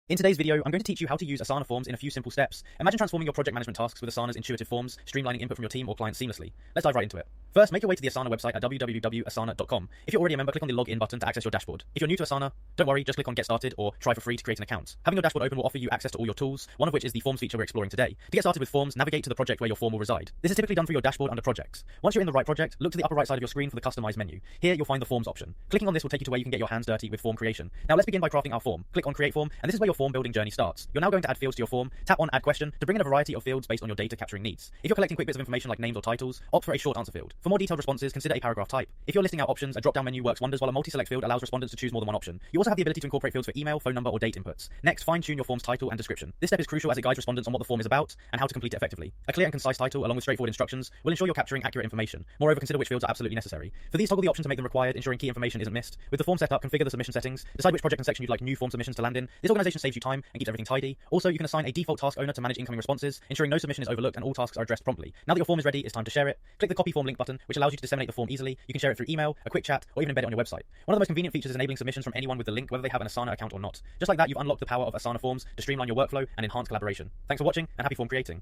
In today's video, I'm going to teach you how to use Asana forms in a few simple steps. Imagine transforming your project management tasks with Asana's intuitive forms, streamlining input from your team or clients seamlessly. Let's dive right into it. First, make your way to the Asana website at www.asana.com. If you're already a member, click on the login button to access your dashboard. If you're new to Asana, don't worry, just click on Get Started or try for free to create an account. Having your dashboard open will offer you access to all your tools, one of which is the Forms feature we're exploring today. To get started with Forms, navigate to the project where your form will reside. This is typically done through your dashboard under Projects. Once you're in the right project, look to the upper right side of your screen for the Customize menu. Here, you'll find the Forms option. Clicking on this will take you to where you can get your hands dirty with form creation. Now let's begin by crafting our form. Click on Create Form, and this is where your form building journey starts. You're now going to add fields to your form. Tap on Add Question to bring in a variety of fields based on your data capturing needs. If you're collecting quick bits of information like names or titles, opt for a short answer field. For more detailed responses, consider a paragraph type. If you're listing out options, a drop-down menu works wonders, while a multi-select field allows respondents to choose more than one option. You also have the ability to incorporate fields for email, phone number, or date inputs. Next, fine-tune your form's title and description. This step is crucial as it guides respondents on what the form is about and how to complete it effectively. A clear and concise title, along with straightforward instructions, will ensure you're capturing accurate information. Moreover, consider which fields are absolutely necessary. For these, toggle the option to make them required, ensuring key information isn't missed. With the form set up, configure the submission settings, decide which project and section you'd like new form submissions to land in. This organization saves you time and keeps everything tidy. Also, you can assign a default task owner to manage incoming responses, ensuring no submission is overlooked and all tasks are addressed promptly. Now that your form is ready, it's time to share it. Click the Copy Form link button, which allows you to disseminate the form easily. You can share it through email, a quick chat, or even embed it on your website. One of the most convenient features is enabling submissions from anyone with the link, whether they have an Asana account or not. Just like that, you've unlocked the power of Asana forms to streamline your workflow and enhance collaboration. Thanks for watching, and happy form creating.